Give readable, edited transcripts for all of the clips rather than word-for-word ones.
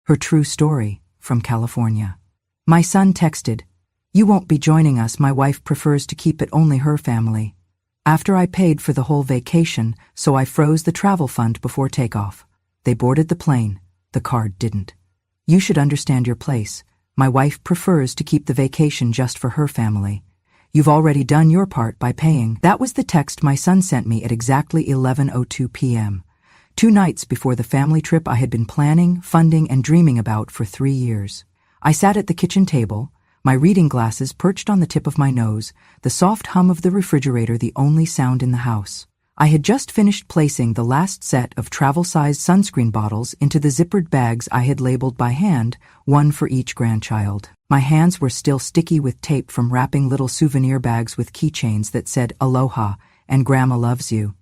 Her true story, from California. My son texted, "You won't be joining us. My wife prefers to keep it only her family." After I paid for the whole vacation, so I froze the travel fund before takeoff. They boarded the plane. The card didn't. "You should understand your place. My wife prefers to keep the vacation just for her family. You've already done your part by paying." That was the text my son sent me at exactly 11:02 p.m., 2 nights before the family trip I had been planning, funding, and dreaming about for 3 years. I sat at the kitchen table, my reading glasses perched on the tip of my nose, the soft hum of the refrigerator the only sound in the house. I had just finished placing the last set of travel-sized sunscreen bottles into the zippered bags I had labeled by hand, one for each grandchild. My hands were still sticky with tape from wrapping little souvenir bags with keychains that said "Aloha" and "Grandma loves you."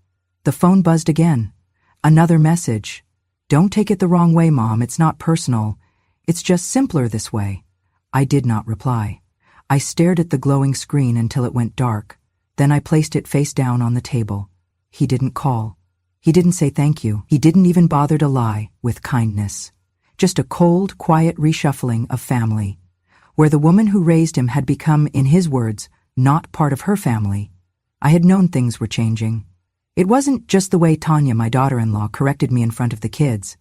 The phone buzzed again. Another message. "Don't take it the wrong way, Mom. It's not personal. It's just simpler this way." I did not reply. I stared at the glowing screen until it went dark. Then I placed it face down on the table. He didn't call. He didn't say thank you. He didn't even bother to lie with kindness. Just a cold, quiet reshuffling of family, where the woman who raised him had become, in his words, not part of her family. I had known things were changing. It wasn't just the way Tanya, my daughter-in-law, corrected me in front of the kids,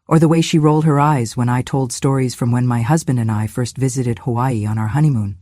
or the way she rolled her eyes when I told stories from when my husband and I first visited Hawaii on our honeymoon.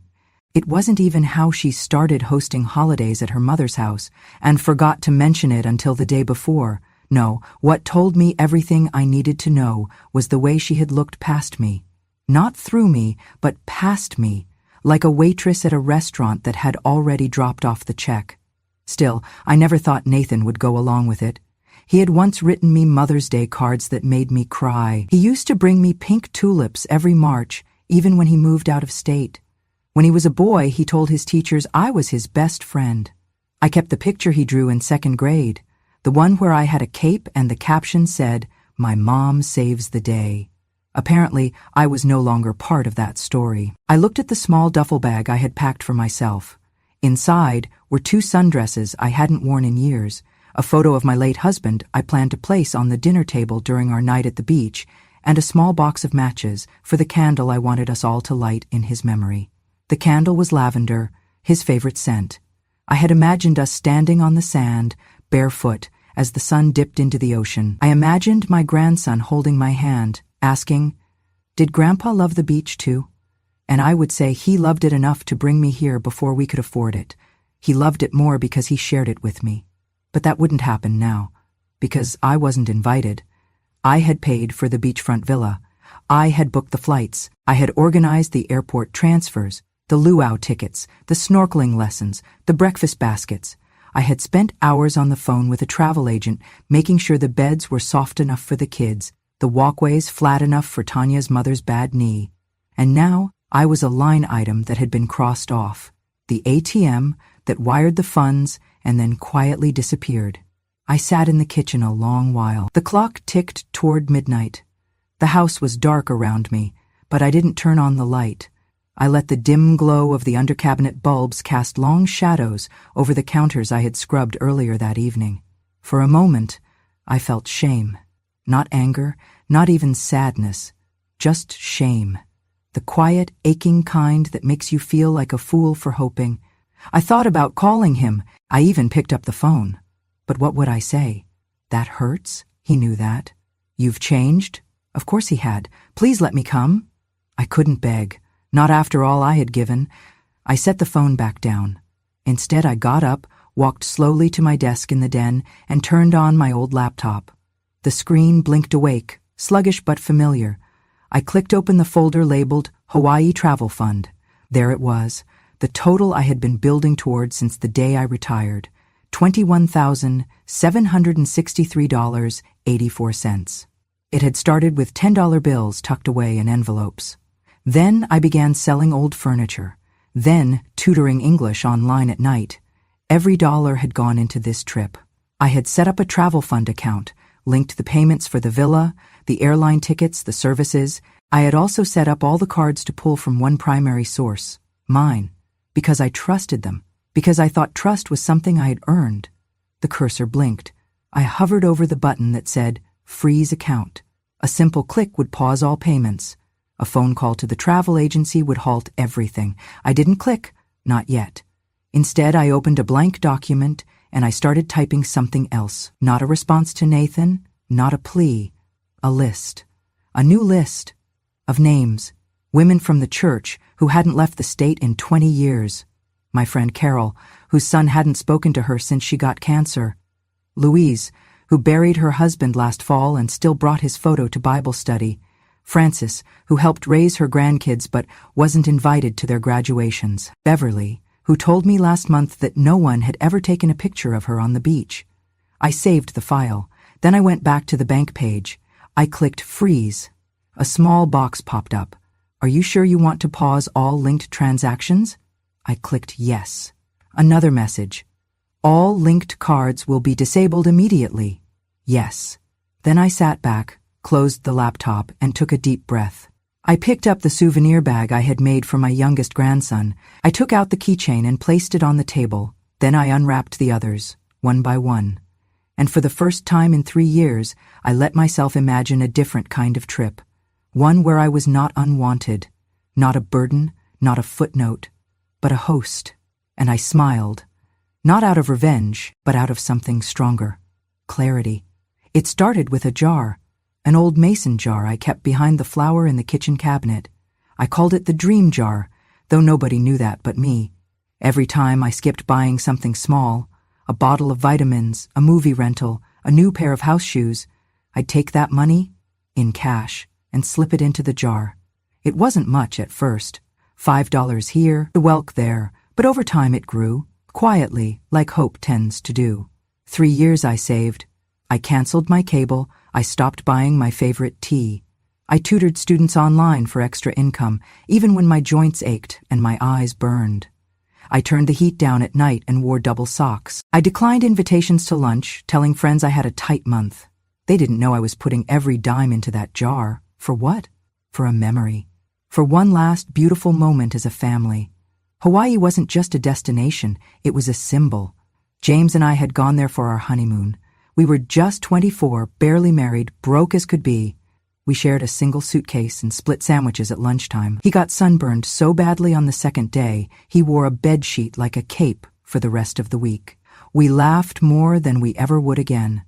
It wasn't even how she started hosting holidays at her mother's house and forgot to mention it until the day before. No, what told me everything I needed to know was the way she had looked past me. Not through me, but past me, like a waitress at a restaurant that had already dropped off the check. Still, I never thought Nathan would go along with it. He had once written me Mother's Day cards that made me cry. He used to bring me pink tulips every March, even when he moved out of state. When he was a boy, he told his teachers I was his best friend. I kept the picture he drew in 2nd grade, the one where I had a cape and the caption said, "My mom saves the day." Apparently, I was no longer part of that story. I looked at the small duffel bag I had packed for myself. Inside were 2 sundresses I hadn't worn in years, a photo of my late husband I planned to place on the dinner table during our night at the beach, and a small box of matches for the candle I wanted us all to light in his memory. The candle was lavender, his favorite scent. I had imagined us standing on the sand, barefoot, as the sun dipped into the ocean. I imagined my grandson holding my hand, asking, "Did Grandpa love the beach too?" And I would say he loved it enough to bring me here before we could afford it. He loved it more because he shared it with me. But that wouldn't happen now, because I wasn't invited. I had paid for the beachfront villa. I had booked the flights. I had organized the airport transfers, the luau tickets, the snorkeling lessons, the breakfast baskets. I had spent hours on the phone with a travel agent, making sure the beds were soft enough for the kids, the walkways flat enough for Tanya's mother's bad knee. And now I was a line item that had been crossed off, the ATM that wired the funds and then quietly disappeared. I sat in the kitchen a long while. The clock ticked toward midnight. The house was dark around me, but I didn't turn on the light. I let the dim glow of the under-cabinet bulbs cast long shadows over the counters I had scrubbed earlier that evening. For a moment, I felt shame. Not anger, not even sadness, just shame. The quiet, aching kind that makes you feel like a fool for hoping. I thought about calling him. I even picked up the phone. But what would I say? "That hurts?" He knew that. "You've changed?" Of course he had. "Please let me come." I couldn't beg. Not after all I had given. I set the phone back down. Instead, I got up, walked slowly to my desk in the den, and turned on my old laptop. The screen blinked awake, sluggish but familiar. I clicked open the folder labeled Hawaii Travel Fund. There it was, the total I had been building toward since the day I retired, $21,763.84. It had started with $10 bills tucked away in envelopes. Then I began selling old furniture, then tutoring English online at night. Every dollar had gone into this trip. I had set up a travel fund account, linked the payments for the villa, the airline tickets, the services. I had also set up all the cards to pull from one primary source, mine, because I trusted them, because I thought trust was something I had earned. The cursor blinked. I hovered over the button that said, Freeze Account. A simple click would pause all payments. A phone call to the travel agency would halt everything. I didn't click, not yet. Instead, I opened a blank document and I started typing something else. Not a response to Nathan, not a plea, a list. A new list of names, women from the church who hadn't left the state in 20 years. My friend Carol, whose son hadn't spoken to her since she got cancer. Louise, who buried her husband last fall and still brought his photo to Bible study. Frances, who helped raise her grandkids but wasn't invited to their graduations. Beverly, who told me last month that no one had ever taken a picture of her on the beach. I saved the file. Then I went back to the bank page. I clicked freeze. A small box popped up. Are you sure you want to pause all linked transactions? I clicked yes. Another message. All linked cards will be disabled immediately. Yes. Then I sat back, closed the laptop, and took a deep breath. I picked up the souvenir bag I had made for my youngest grandson. I took out the keychain and placed it on the table. Then I unwrapped the others, one by one. And for the first time in 3 years, I let myself imagine a different kind of trip. One where I was not unwanted, not a burden, not a footnote, but a host. And I smiled. Not out of revenge, but out of something stronger. Clarity. It started with a jar. An old mason jar I kept behind the flower in the kitchen cabinet. I called it the dream jar, though nobody knew that but me. Every time I skipped buying something small, a bottle of vitamins, a movie rental, a new pair of house shoes, I'd take that money, in cash, and slip it into the jar. It wasn't much at first. $5 here, the welk there, but over time it grew, quietly, like hope tends to do. 3 years I saved. I canceled my cable. I stopped buying my favorite tea. I tutored students online for extra income, even when my joints ached and my eyes burned. I turned the heat down at night and wore double socks. I declined invitations to lunch, telling friends I had a tight month. They didn't know I was putting every dime into that jar. For what? For a memory. For one last beautiful moment as a family. Hawaii wasn't just a destination, it was a symbol. James and I had gone there for our honeymoon. We were just 24, barely married, broke as could be. We shared a single suitcase and split sandwiches at lunchtime. He got sunburned so badly on the second day, he wore a bedsheet like a cape for the rest of the week. We laughed more than we ever would again.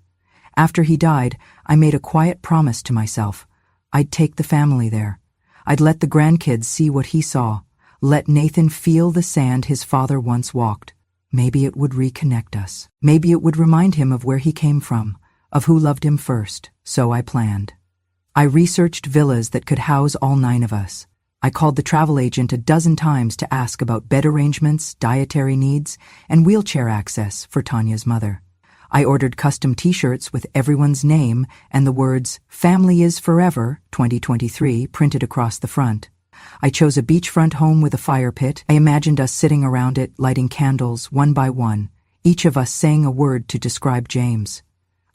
After he died, I made a quiet promise to myself. I'd take the family there. I'd let the grandkids see what he saw. Let Nathan feel the sand his father once walked. Maybe it would reconnect us. Maybe it would remind him of where he came from, of who loved him first. So I planned. I researched villas that could house all 9 of us. I called the travel agent a dozen times to ask about bed arrangements, dietary needs, and wheelchair access for Tanya's mother. I ordered custom t-shirts with everyone's name and the words, "Family is Forever, 2023, printed across the front. I chose a beachfront home with a fire pit. I imagined us sitting around it, lighting candles one by one, each of us saying a word to describe James.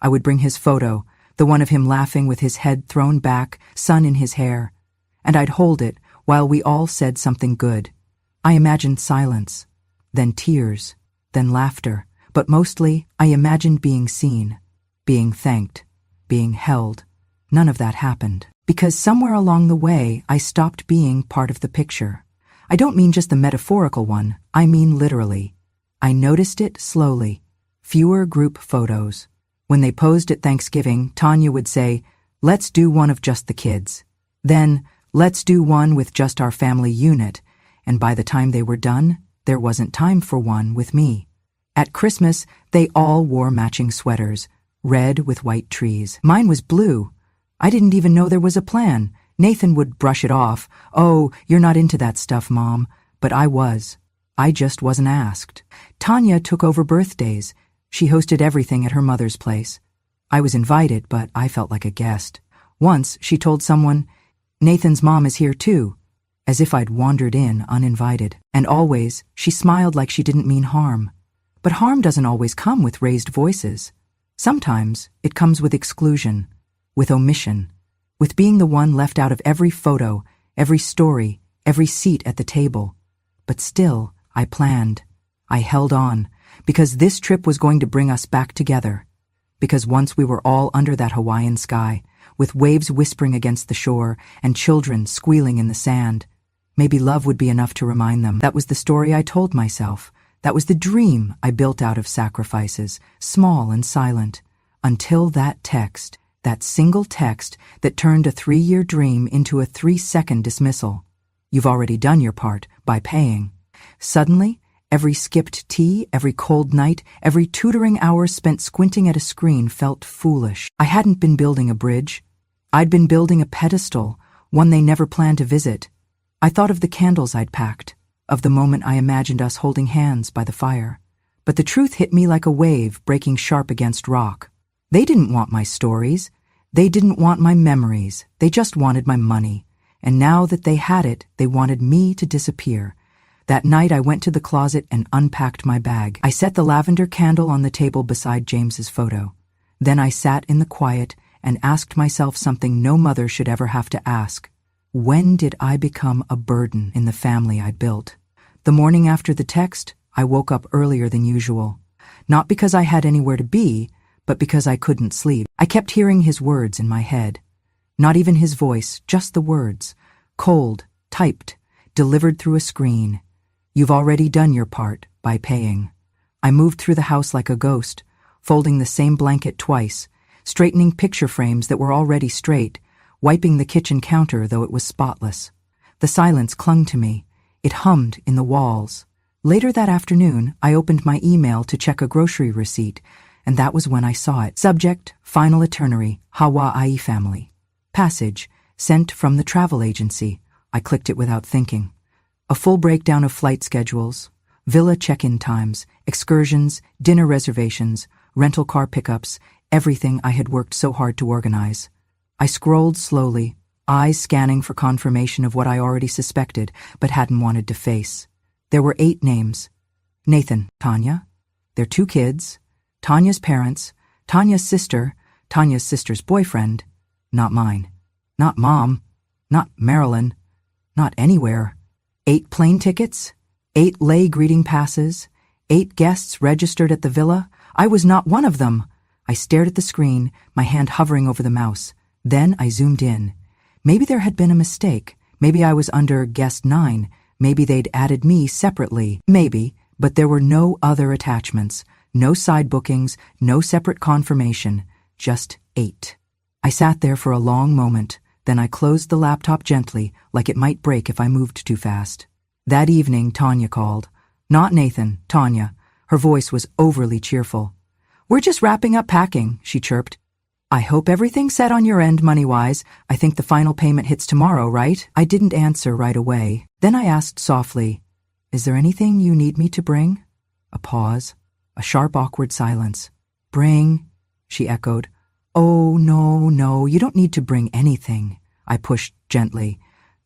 I would bring his photo, the one of him laughing with his head thrown back, sun in his hair, and I'd hold it while we all said something good. I imagined silence, then tears, then laughter, but mostly I imagined being seen, being thanked, being held. None of that happened. Because somewhere along the way, I stopped being part of the picture. I don't mean just the metaphorical one, I mean literally. I noticed it slowly. Fewer group photos. When they posed at Thanksgiving, Tanya would say, "Let's do one of just the kids." Then, "Let's do one with just our family unit." And by the time they were done, there wasn't time for one with me. At Christmas, they all wore matching sweaters, red with white trees. Mine was blue. I didn't even know there was a plan. Nathan would brush it off. "Oh, you're not into that stuff, Mom." But I was. I just wasn't asked. Tanya took over birthdays. She hosted everything at her mother's place. I was invited, but I felt like a guest. Once, she told someone, "Nathan's mom is here too," as if I'd wandered in uninvited. And always, she smiled like she didn't mean harm. But harm doesn't always come with raised voices. Sometimes it comes with exclusion. With omission, with being the one left out of every photo, every story, every seat at the table. But still, I planned. I held on, because this trip was going to bring us back together. Because once we were all under that Hawaiian sky, with waves whispering against the shore and children squealing in the sand. Maybe love would be enough to remind them. That was the story I told myself. That was the dream I built out of sacrifices, small and silent, until that text, that single text that turned a 3-year dream into a 3-second dismissal. You've already done your part by paying. Suddenly, every skipped tea, every cold night, every tutoring hour spent squinting at a screen felt foolish. I hadn't been building a bridge. I'd been building a pedestal, one they never planned to visit. I thought of the candles I'd packed, of the moment I imagined us holding hands by the fire. But the truth hit me like a wave breaking sharp against rock. They didn't want my stories. They didn't want my memories. They just wanted my money. And now that they had it, they wanted me to disappear. That night I went to the closet and unpacked my bag. I set the lavender candle on the table beside James's photo. Then I sat in the quiet and asked myself something no mother should ever have to ask. When did I become a burden in the family I'd built? The morning after the text, I woke up earlier than usual. Not because I had anywhere to be, but because I couldn't sleep. I kept hearing his words in my head. Not even his voice, just the words. Cold, typed, delivered through a screen. You've already done your part by paying. I moved through the house like a ghost, folding the same blanket twice, straightening picture frames that were already straight, wiping the kitchen counter though it was spotless. The silence clung to me. It hummed in the walls. Later that afternoon, I opened my email to check a grocery receipt, and that was when I saw it. Subject, Final Itinerary, Hawaii Family. Passage, sent from the travel agency. I clicked it without thinking. A full breakdown of flight schedules, villa check-in times, excursions, dinner reservations, rental car pickups, everything I had worked so hard to organize. I scrolled slowly, eyes scanning for confirmation of what I already suspected but hadn't wanted to face. There were 8 names. Nathan, Tanya, their 2 kids, Tanya's parents, Tanya's sister's boyfriend, not mine, not Mom, not Marilyn, not anywhere. 8 plane tickets, 8 lay greeting passes, 8 guests registered at the villa. I was not one of them. I stared at the screen, my hand hovering over the mouse. Then I zoomed in. Maybe there had been a mistake. Maybe I was under guest 9. Maybe they'd added me separately. Maybe, but there were no other attachments, no side bookings, no separate confirmation, just 8. I sat there for a long moment. Then I closed the laptop gently, like it might break if I moved too fast. That evening, Tanya called. Not Nathan, Tanya. Her voice was overly cheerful. We're just wrapping up packing, she chirped. I hope everything's set on your end money-wise. I think the final payment hits tomorrow, right? I didn't answer right away. Then I asked softly, Is there anything you need me to bring? A pause. A sharp, awkward silence. Bring, she echoed. Oh, no, you don't need to bring anything, I pushed gently.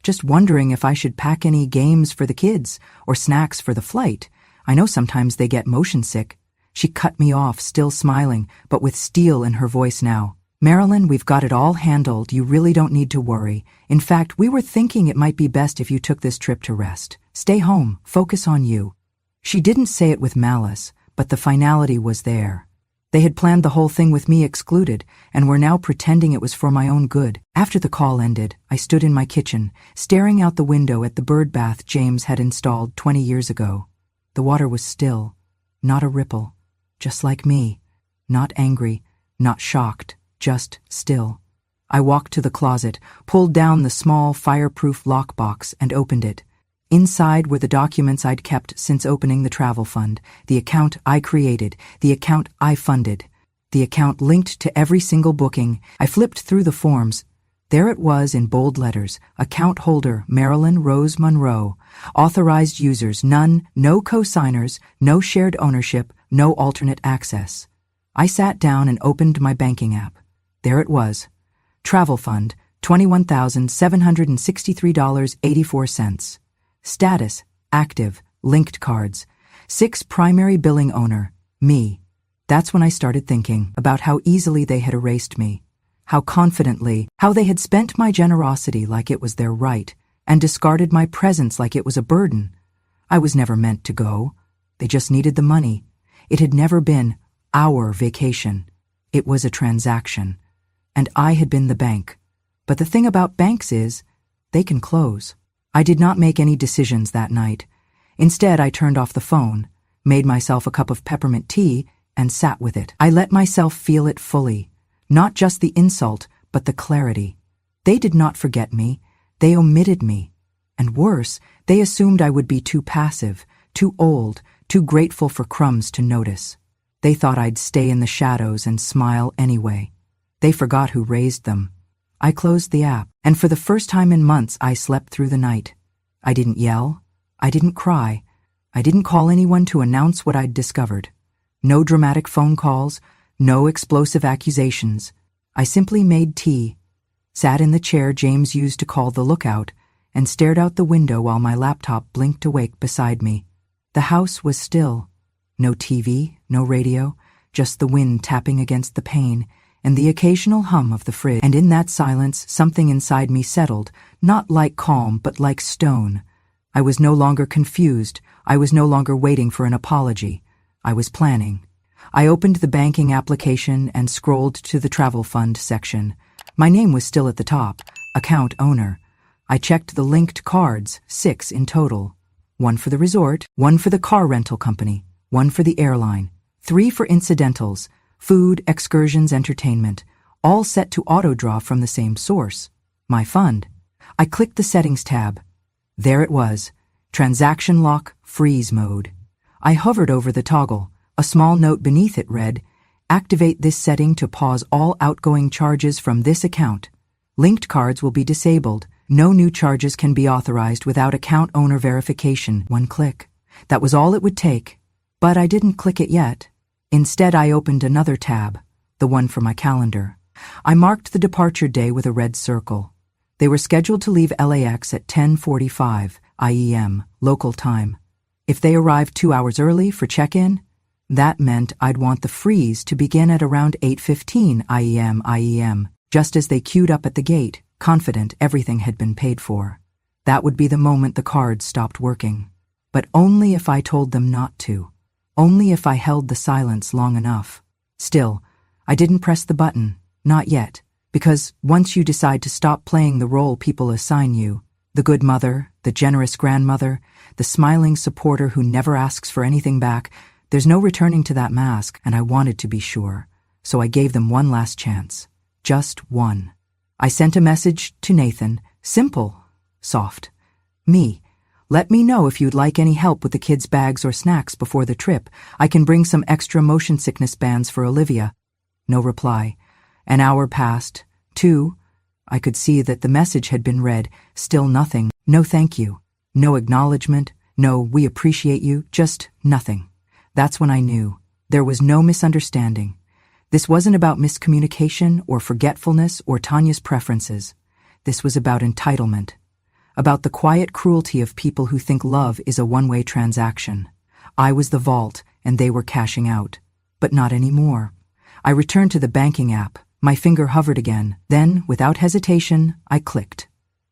Just wondering if I should pack any games for the kids or snacks for the flight. I know sometimes they get motion sick. She cut me off, still smiling, but with steel in her voice now. Marilyn, we've got it all handled. You really don't need to worry. In fact, we were thinking it might be best if you took this trip to rest. Stay home. Focus on you. She didn't say it with malice, but the finality was there. They had planned the whole thing with me excluded, and were now pretending it was for my own good. After the call ended, I stood in my kitchen, staring out the window at the bird bath James had installed 20 years ago. The water was still, not a ripple, just like me. Not angry, not shocked, just still. I walked to the closet, pulled down the small fireproof lockbox, and opened it. Inside were the documents I'd kept since opening the travel fund, the account I created, the account I funded, the account linked to every single booking. I flipped through the forms. There it was in bold letters, account holder Marilyn Rose Monroe, authorized users none, no co-signers, no shared ownership, no alternate access. I sat down and opened my banking app. There it was. Travel fund, $21,763.84. Status, active, linked cards. 6 primary billing owner, me. That's when I started thinking about how easily they had erased me, how confidently, how they had spent my generosity like it was their right, and discarded my presence like it was a burden. I was never meant to go. They just needed the money. It had never been our vacation. It was a transaction. and I had been the bank. But the thing about banks is, they can close. I did not make any decisions that night. Instead, I turned off the phone, made myself a cup of peppermint tea, and sat with it. I let myself feel it fully, not just the insult, but the clarity. They did not forget me. They omitted me. And worse, they assumed I would be too passive, too old, too grateful for crumbs to notice. They thought I'd stay in the shadows and smile anyway. They forgot who raised them. I closed the app, and for the first time in months I slept through the night. I didn't yell. I didn't cry. I didn't call anyone to announce what I'd discovered. No dramatic phone calls, no explosive accusations. I simply made tea, sat in the chair James used to call the lookout, and stared out the window while my laptop blinked awake beside me. The house was still. No TV, no radio, just the wind tapping against the pane, and the occasional hum of the fridge. And in that silence, something inside me settled, not like calm, but like stone. I was no longer confused. I was no longer waiting for an apology. I was planning. I opened the banking application and scrolled to the travel fund section. My name was still at the top, account owner. I checked the linked cards, 6 in total. 1 for the resort, 1 for the car rental company, 1 for the airline, 3 for incidentals, food, excursions, entertainment, all set to auto-draw from the same source, my fund. I clicked the settings tab. There it was, transaction lock, freeze mode. I hovered over the toggle. A small note beneath it read, "Activate this setting to pause all outgoing charges from this account. Linked cards will be disabled. No new charges can be authorized without account owner verification." 1 click. That was all it would take. But I didn't click it yet. Instead, I opened another tab, the one for my calendar. I marked the departure day with a red circle. They were scheduled to leave LAX at 10:45 IEM, local time. If they arrived 2 hours early for check-in, that meant I'd want the freeze to begin at around 8:15 IEM, just as they queued up at the gate, confident everything had been paid for. That would be the moment the cards stopped working. But only if I told them not to. Only if I held the silence long enough. Still, I didn't press the button, not yet, because once you decide to stop playing the role people assign you, the good mother, the generous grandmother, the smiling supporter who never asks for anything back, there's no returning to that mask, and I wanted to be sure. So I gave them one last chance. Just one. I sent a message to Nathan, simple, soft. Me. Let me know if you'd like any help with the kids' bags or snacks before the trip. I can bring some extra motion sickness bands for Olivia. No reply. An hour passed. 2. I could see that the message had been read. Still nothing. No thank you. No acknowledgement. No we appreciate you. Just nothing. That's when I knew. There was no misunderstanding. This wasn't about miscommunication or forgetfulness or Tanya's preferences. This was about entitlement. About the quiet cruelty of people who think love is a one-way transaction. I was the vault, and they were cashing out. But not anymore. I returned to the banking app. My finger hovered again. Then, without hesitation, I clicked.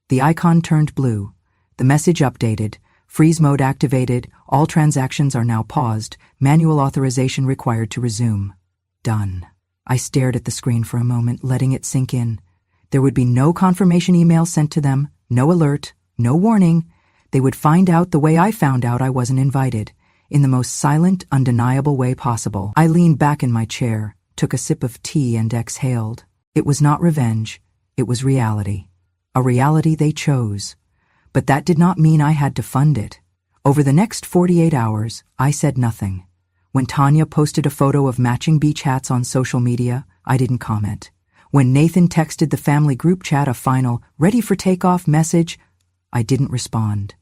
The icon turned blue. The message updated. Freeze mode activated. All transactions are now paused. Manual authorization required to resume. Done. I stared at the screen for a moment, letting it sink in. There would be no confirmation email sent to them, no alert, no warning. They would find out the way I found out I wasn't invited, in the most silent, undeniable way possible. I leaned back in my chair, took a sip of tea and exhaled. It was not revenge. It was reality. A reality they chose. But that did not mean I had to fund it. Over the next 48 hours, I said nothing. When Tanya posted a photo of matching beach hats on social media, I didn't comment. When Nathan texted the family group chat a final, ready for takeoff message, I didn't respond.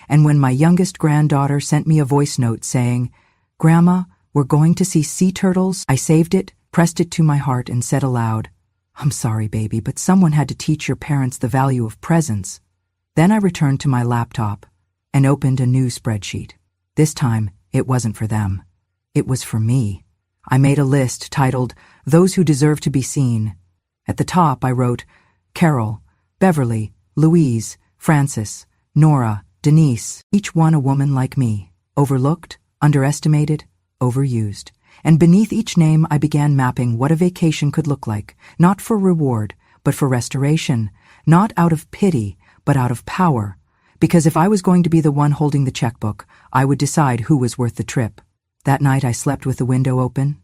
And when my youngest granddaughter sent me a voice note saying, "Grandma, we're going to see sea turtles," I saved it, pressed it to my heart, and said aloud, "I'm sorry, baby, but someone had to teach your parents the value of presents." Then I returned to my laptop and opened a new spreadsheet. This time, it wasn't for them. It was for me. I made a list titled, "Those Who Deserve to Be Seen." At the top, I wrote, Carol, Beverly, Louise, Frances, Nora, Denise, each one a woman like me, overlooked, underestimated, overused. and beneath each name I began mapping what a vacation could look like, not for reward, but for restoration, not out of pity, but out of power, because if I was going to be the one holding the checkbook, I would decide who was worth the trip. That night I slept with the window open.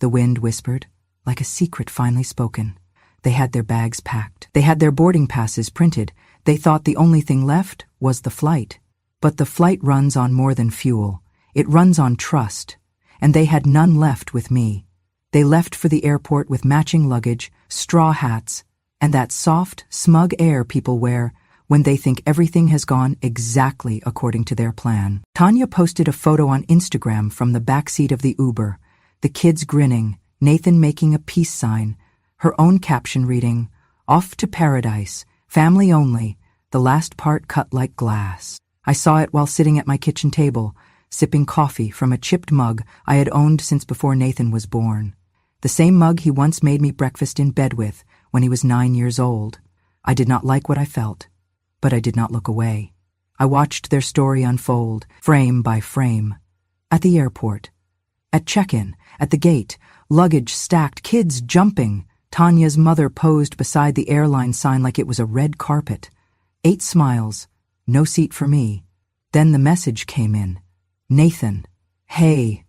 The wind whispered, like a secret finally spoken. They had their bags packed. They had their boarding passes printed. They thought the only thing left was the flight. But the flight runs on more than fuel. It runs on trust. And they had none left with me. They left for the airport with matching luggage, straw hats, and that soft, smug air people wear when they think everything has gone exactly according to their plan. Tanya posted a photo on Instagram from the backseat of the Uber, the kids grinning, Nathan making a peace sign, her own caption reading, "Off to paradise, family only," the last part cut like glass. I saw it while sitting at my kitchen table, sipping coffee from a chipped mug I had owned since before Nathan was born. The same mug he once made me breakfast in bed with when he was 9 years old. I did not like what I felt, but I did not look away. I watched their story unfold, frame by frame. At the airport, at check-in, at the gate, luggage stacked, kids jumping. Tanya's mother posed beside the airline sign like it was a red carpet. 8 smiles, no seat for me. Then the message came in. "Nathan, hey,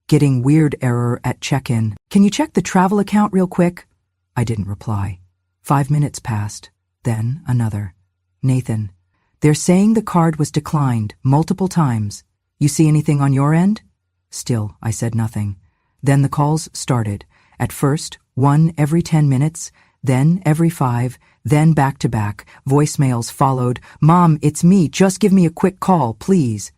getting weird error at check-in. Can you check the travel account real quick?" I didn't reply. 5 minutes passed, then another. "Nathan, they're saying the card was declined multiple times. You see anything on your end?" Still, I said nothing. Then the calls started. At first, 1 every 10 minutes, then every 5, then back-to-back. Voicemails followed. "Mom, it's me. Just give me a quick call, please."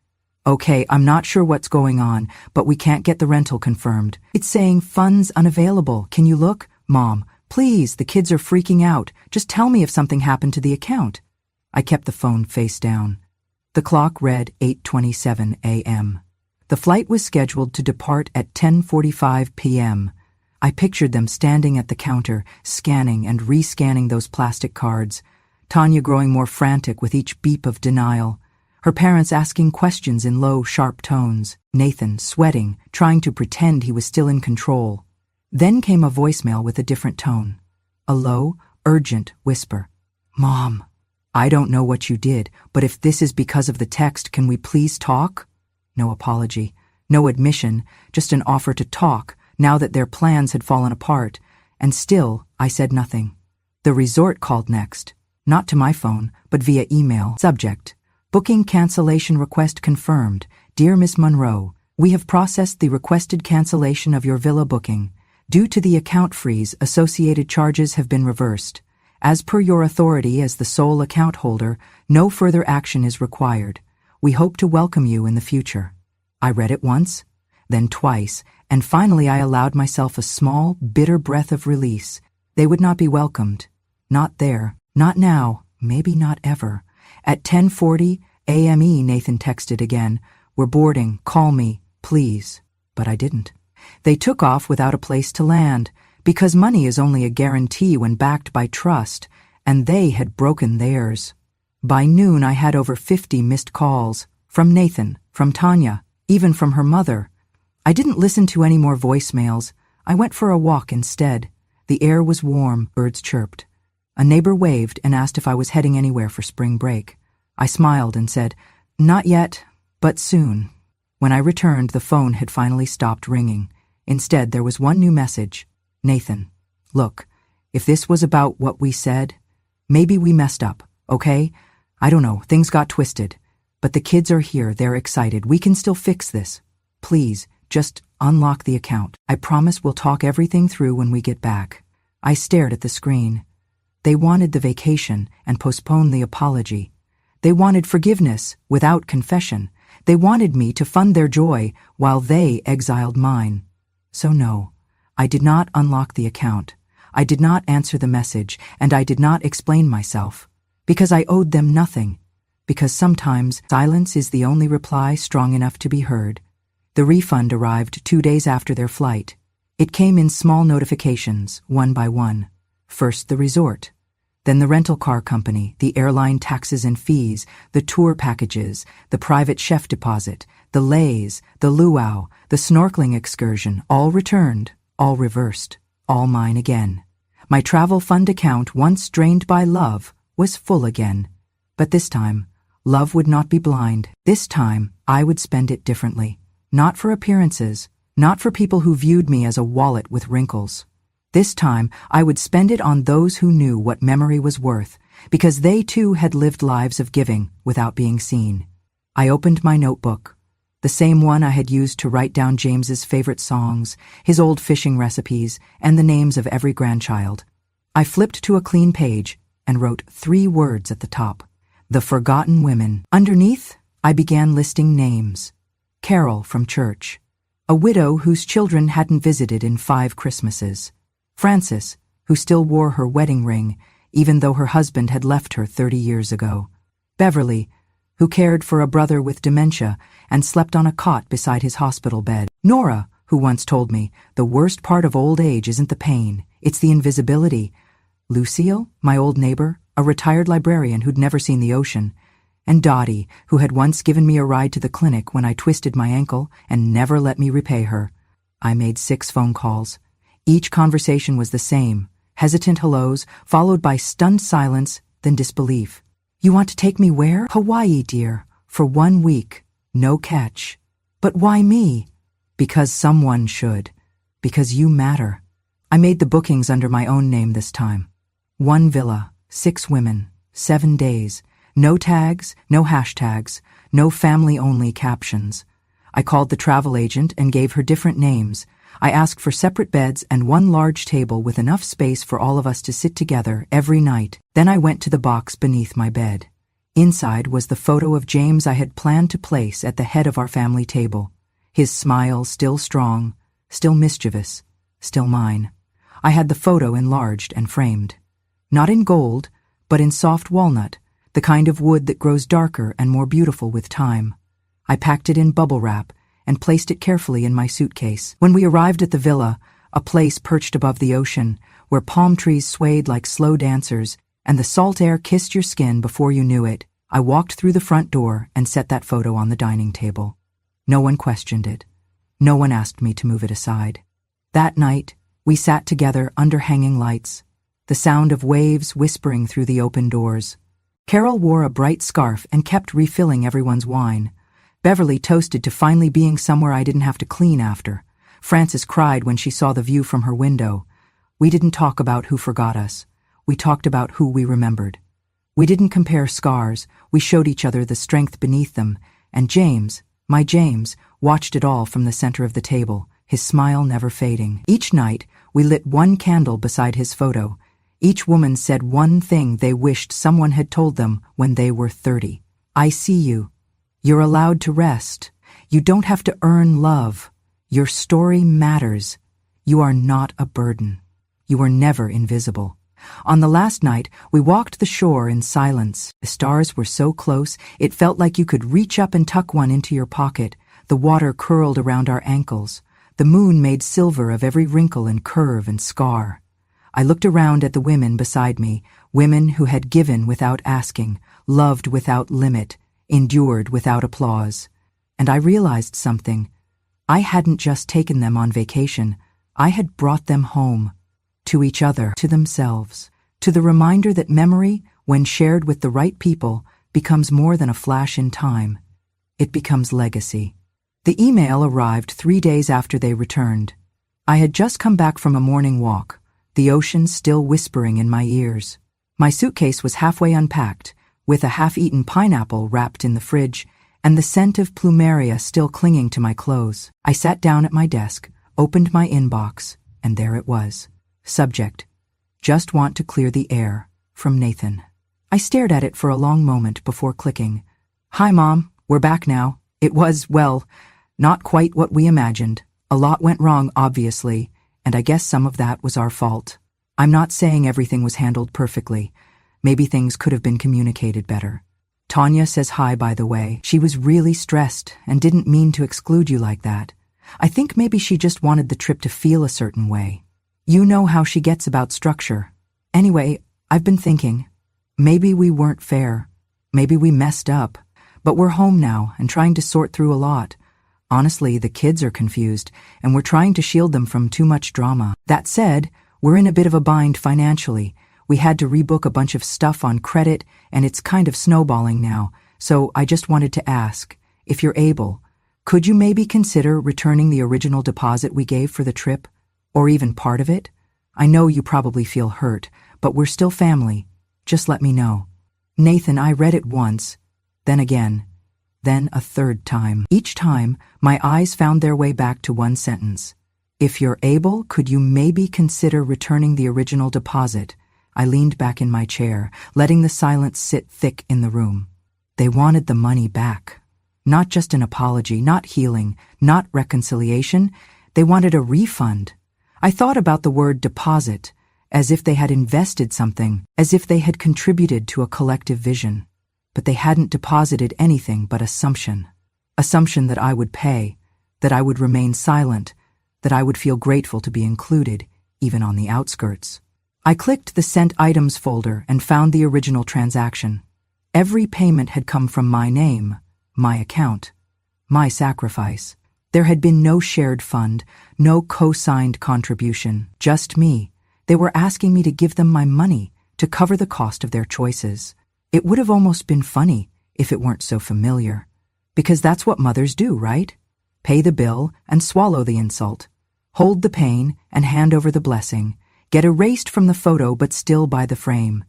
"Okay, I'm not sure what's going on, but we can't get the rental confirmed. It's saying funds unavailable. Can you look? Mom, please, the kids are freaking out. Just tell me if something happened to the account." I kept the phone face down. The clock read 8:27 a.m. The flight was scheduled to depart at 10:45 p.m. I pictured them standing at the counter, scanning and re-scanning those plastic cards, Tanya growing more frantic with each beep of denial, her parents asking questions in low, sharp tones, Nathan sweating, trying to pretend he was still in control. Then came a voicemail with a different tone, a low, urgent whisper. "Mom, I don't know what you did, but if this is because of the text, can we please talk?" No apology, no admission, just an offer to talk, now that their plans had fallen apart, and still I said nothing. The resort called next, not to my phone, but via email. Subject: Booking cancellation request confirmed. Dear Miss Monroe, we have processed the requested cancellation of your villa booking. Due to the account freeze, associated charges have been reversed. As per your authority as the sole account holder, no further action is required. We hope to welcome you in the future. I read it once, then twice, and finally I allowed myself a small, bitter breath of release. They would not be welcomed. Not there. Not now. Maybe not ever. At 10:40 a.m. Nathan texted again. "We're boarding. Call me, please." But I didn't. They took off without a place to land, because money is only a guarantee when backed by trust, and they had broken theirs. By noon I had over 50 missed calls. From Nathan, from Tanya, even from her mother. I didn't listen to any more voicemails. I went for a walk instead. The air was warm, birds chirped. A neighbor waved and asked if I was heading anywhere for spring break. I smiled and said, "Not yet, but soon." When I returned, the phone had finally stopped ringing. Instead, there was one new message. "Nathan, look, if this was about what we said, maybe we messed up, okay? I don't know, things got twisted. But the kids are here, they're excited. We can still fix this. Please, just unlock the account. I promise we'll talk everything through when we get back." I stared at the screen. They wanted the vacation and postponed the apology. They wanted forgiveness without confession. They wanted me to fund their joy while they exiled mine. So no, I did not unlock the account. I did not answer the message, and I did not explain myself. Because I owed them nothing. Because sometimes silence is the only reply strong enough to be heard. The refund arrived 2 days after their flight. It came in small notifications, one by one. First the resort, then the rental car company, the airline taxes and fees, the tour packages, the private chef deposit, The lays, the luau, the snorkeling excursion, all returned, all reversed, all mine again. My travel fund account, once drained by love, was full again. But this time, love would not be blind. This time, I would spend it differently. Not for appearances, not for people who viewed me as a wallet with wrinkles. This time, I would spend it on those who knew what memory was worth, because they too had lived lives of giving without being seen. I opened my notebook, the same one I had used to write down James's favorite songs, his old fishing recipes, and the names of every grandchild. I flipped to a clean page and wrote 3 words at the top: The Forgotten Women. Underneath, I began listing names. Carol from church, a widow whose children hadn't visited in 5 Christmases. Frances, who still wore her wedding ring, even though her husband had left her 30 years ago. Beverly, who cared for a brother with dementia and slept on a cot beside his hospital bed. Nora, who once told me, the worst part of old age isn't the pain, it's the invisibility. Lucille, my old neighbor, a retired librarian who'd never seen the ocean. And Dottie, who had once given me a ride to the clinic when I twisted my ankle and never let me repay her. I made 6 phone calls. Each conversation was the same: hesitant hellos, followed by stunned silence, then disbelief. You want to take me where? Hawaii, dear. For 1 week. No catch. But why me? Because someone should. Because you matter. I made the bookings under my own name this time. 1 villa, 6 women, 7 days. No tags, no hashtags, no family-only captions. I called the travel agent and gave her different names. I asked for separate beds and 1 large table with enough space for all of us to sit together every night. Then I went to the box beneath my bed. Inside was the photo of James I had planned to place at the head of our family table. His smile still strong, still mischievous, still mine. I had the photo enlarged and framed. Not in gold, but in soft walnut, the kind of wood that grows darker and more beautiful with time. I packed it in bubble wrap and placed it carefully in my suitcase. When we arrived at the villa, a place perched above the ocean, where palm trees swayed like slow dancers and the salt air kissed your skin before you knew it, I walked through the front door and set that photo on the dining table. No one questioned it. No one asked me to move it aside. That night, we sat together under hanging lights, the sound of waves whispering through the open doors. Carol wore a bright scarf and kept refilling everyone's wine. Beverly toasted to finally being somewhere I didn't have to clean after. Frances cried when she saw the view from her window. We didn't talk about who forgot us. We talked about who we remembered. We didn't compare scars. We showed each other the strength beneath them. And James, my James, watched it all from the center of the table, his smile never fading. Each night, we lit 1 candle beside his photo. Each woman said 1 thing they wished someone had told them when they were 30. I see you. You're allowed to rest. You don't have to earn love. Your story matters. You are not a burden. You are never invisible. On the last night, we walked the shore in silence. The stars were so close, it felt like you could reach up and tuck one into your pocket. The water curled around our ankles. The moon made silver of every wrinkle and curve and scar. I looked around at the women beside me, women who had given without asking, loved without limit, endured without applause. And I realized something. I hadn't just taken them on vacation. I had brought them home. To each other, to themselves, to the reminder that memory, when shared with the right people, becomes more than a flash in time. It becomes legacy. The email arrived 3 days after they returned. I had just come back from a morning walk, the ocean still whispering in my ears. My suitcase was halfway unpacked, with a half-eaten pineapple wrapped in the fridge, and the scent of plumeria still clinging to my clothes. I sat down at my desk, opened my inbox, and there it was. Subject: Just want to clear the air, from Nathan. I stared at it for a long moment before clicking. Hi, Mom, we're back now. It was, well, not quite what we imagined. A lot went wrong, obviously, and I guess some of that was our fault. I'm not saying everything was handled perfectly. Maybe things could have been communicated better. Tanya says hi, by the way. She was really stressed and didn't mean to exclude you like that. I think maybe she just wanted the trip to feel a certain way. You know how she gets about structure. Anyway, I've been thinking, maybe we weren't fair. Maybe we messed up. But we're home now and trying to sort through a lot. Honestly, the kids are confused, and we're trying to shield them from too much drama. That said, we're in a bit of a bind financially. We had to rebook a bunch of stuff on credit, and it's kind of snowballing now, so I just wanted to ask, if you're able, could you maybe consider returning the original deposit we gave for the trip? Or even part of it? I know you probably feel hurt, but we're still family. Just let me know. Nathan, I read it once, then again, then a third time. Each time, my eyes found their way back to one sentence. If you're able, could you maybe consider returning the original deposit? I leaned back in my chair, letting the silence sit thick in the room. They wanted the money back. Not just an apology, not healing, not reconciliation. They wanted a refund. I thought about the word deposit, as if they had invested something, as if they had contributed to a collective vision. But they hadn't deposited anything but assumption. Assumption that I would pay, that I would remain silent, that I would feel grateful to be included, even on the outskirts. I clicked the Sent Items folder and found the original transaction. Every payment had come from my name, my account, my sacrifice. There had been no shared fund, no co-signed contribution, just me. They were asking me to give them my money to cover the cost of their choices. It would have almost been funny if it weren't so familiar. Because that's what mothers do, right? Pay the bill and swallow the insult. Hold the pain and hand over the blessing. Get erased from the photo but still by the frame.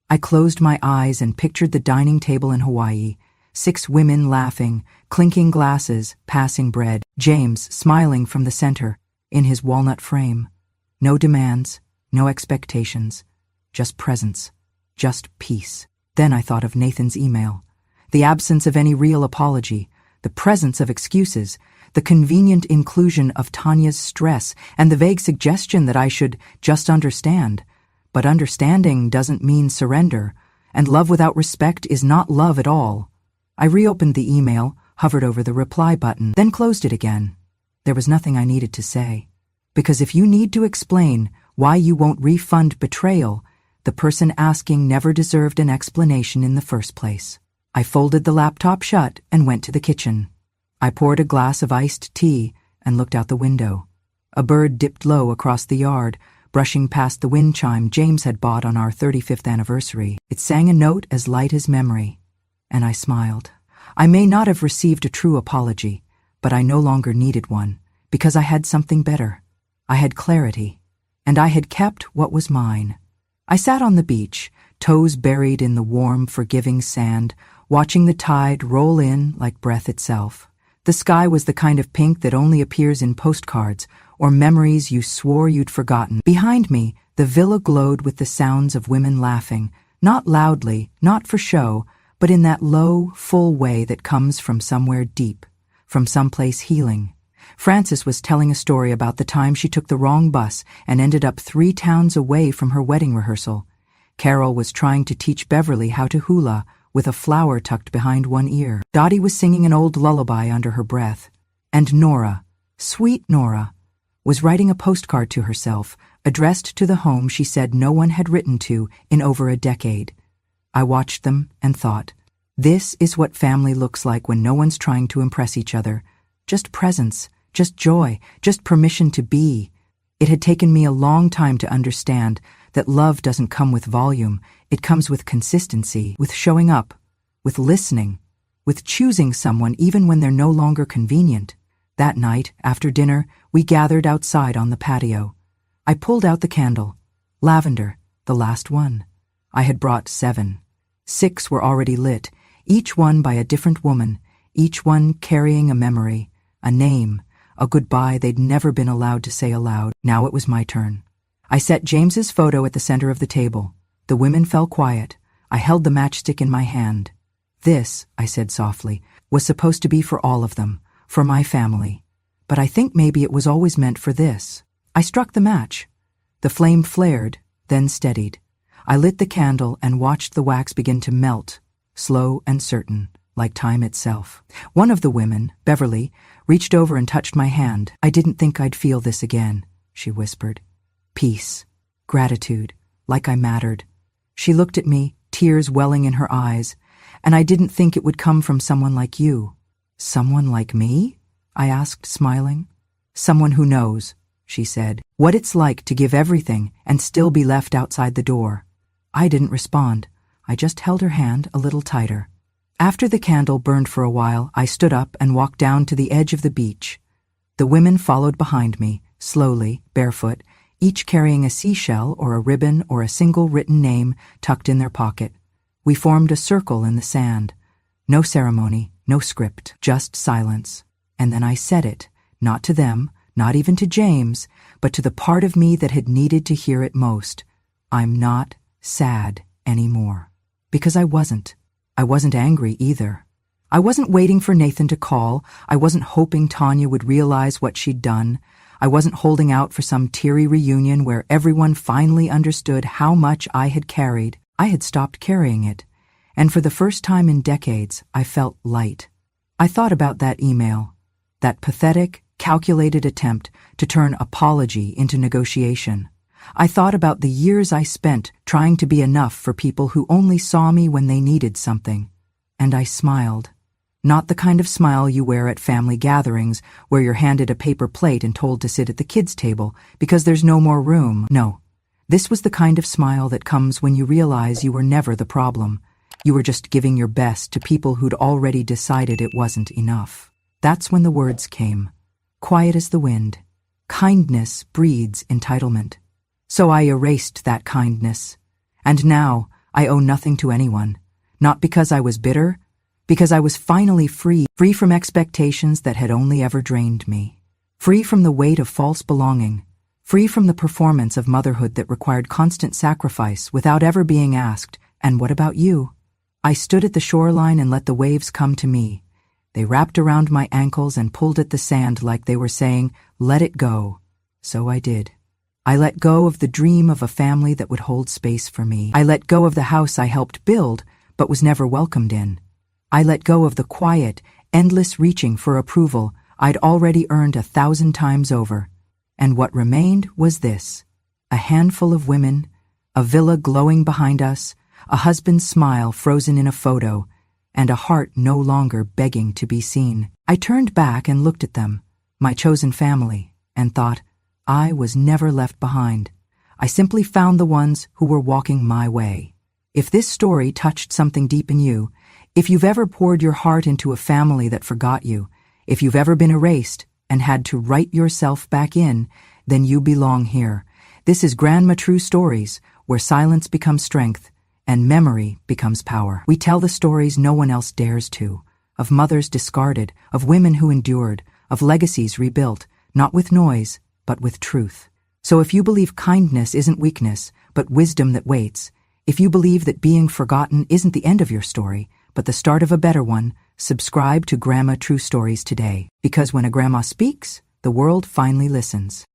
I closed my eyes and pictured the dining table in Hawaii. 6 women laughing, clinking glasses, passing bread. James smiling from the center, in his walnut frame. No demands, no expectations. Just presence. Just peace. Then I thought of Nathan's email. The absence of any real apology. The presence of excuses. The convenient inclusion of Tanya's stress and the vague suggestion that I should just understand. But understanding doesn't mean surrender, and love without respect is not love at all. I reopened the email, hovered over the reply button, then closed it again. There was nothing I needed to say. Because if you need to explain why you won't refund betrayal, the person asking never deserved an explanation in the first place. I folded the laptop shut and went to the kitchen. I poured a glass of iced tea and looked out the window. A bird dipped low across the yard, brushing past the wind chime James had bought on our 35th anniversary. It sang a note as light as memory, and I smiled. I may not have received a true apology, but I no longer needed one, because I had something better. I had clarity, and I had kept what was mine. I sat on the beach, toes buried in the warm, forgiving sand, watching the tide roll in like breath itself. The sky was the kind of pink that only appears in postcards or memories you swore you'd forgotten. Behind me, the villa glowed with the sounds of women laughing, not loudly, not for show, but in that low, full way that comes from somewhere deep, from someplace healing. Frances was telling a story about the time she took the wrong bus and ended up 3 towns away from her wedding rehearsal. Carol was trying to teach Beverly how to hula, with a flower tucked behind one ear. Dottie was singing an old lullaby under her breath. And Nora, sweet Nora, was writing a postcard to herself, addressed to the home she said no one had written to in over a decade. I watched them and thought, this is what family looks like when no one's trying to impress each other. Just presence, just joy, just permission to be. It had taken me a long time to understand that love doesn't come with volume, it comes with consistency, with showing up, with listening, with choosing someone even when they're no longer convenient. That night, after dinner, we gathered outside on the patio. I pulled out the candle. Lavender, the last one. I had brought 7. 6 were already lit, each one by a different woman, each one carrying a memory, a name, a goodbye they'd never been allowed to say aloud. Now it was my turn. I set James's photo at the center of the table. The women fell quiet. I held the matchstick in my hand. This, I said softly, was supposed to be for all of them, for my family. But I think maybe it was always meant for this. I struck the match. The flame flared, then steadied. I lit the candle and watched the wax begin to melt, slow and certain, like time itself. One of the women, Beverly, reached over and touched my hand. I didn't think I'd feel this again, she whispered. Peace, gratitude, like I mattered. She looked at me, tears welling in her eyes, and I didn't think it would come from someone like you. Someone like me? I asked, smiling. Someone who knows, she said, what it's like to give everything and still be left outside the door. I didn't respond. I just held her hand a little tighter. After the candle burned for a while, I stood up and walked down to the edge of the beach. The women followed behind me, slowly, barefoot, each carrying a seashell or a ribbon or a single written name tucked in their pocket. We formed a circle in the sand. No ceremony, no script, just silence. And then I said it, not to them, not even to James, but to the part of me that had needed to hear it most. I'm not sad anymore. Because I wasn't. I wasn't angry either. I wasn't waiting for Nathan to call. I wasn't hoping Tanya would realize what she'd done. I wasn't holding out for some teary reunion where everyone finally understood how much I had carried. I had stopped carrying it. And for the first time in decades, I felt light. I thought about that email, that pathetic, calculated attempt to turn apology into negotiation. I thought about the years I spent trying to be enough for people who only saw me when they needed something. And I smiled. Not the kind of smile you wear at family gatherings where you're handed a paper plate and told to sit at the kids' table because there's no more room. No. This was the kind of smile that comes when you realize you were never the problem. You were just giving your best to people who'd already decided it wasn't enough. That's when the words came. Quiet as the wind. Kindness breeds entitlement. So I erased that kindness. And now I owe nothing to anyone. Not because I was bitter, because I was finally free from expectations that had only ever drained me. Free from the weight of false belonging. Free from the performance of motherhood that required constant sacrifice without ever being asked, "And what about you?" I stood at the shoreline and let the waves come to me. They wrapped around my ankles and pulled at the sand like they were saying, "Let it go." So I did. I let go of the dream of a family that would hold space for me. I let go of the house I helped build but was never welcomed in. I let go of the quiet, endless reaching for approval I'd already earned 1,000 times over. And what remained was this: a handful of women, a villa glowing behind us, a husband's smile frozen in a photo, and a heart no longer begging to be seen. I turned back and looked at them, my chosen family, and thought, I was never left behind. I simply found the ones who were walking my way. If this story touched something deep in you, if you've ever poured your heart into a family that forgot you, if you've ever been erased and had to write yourself back in, then you belong here. This is Grandma True Stories, where silence becomes strength and memory becomes power. We tell the stories no one else dares to, of mothers discarded, of women who endured, of legacies rebuilt, not with noise, but with truth. So if you believe kindness isn't weakness, but wisdom that waits, if you believe that being forgotten isn't the end of your story, but the start of a better one, subscribe to Grandma True Stories today. Because when a grandma speaks, the world finally listens.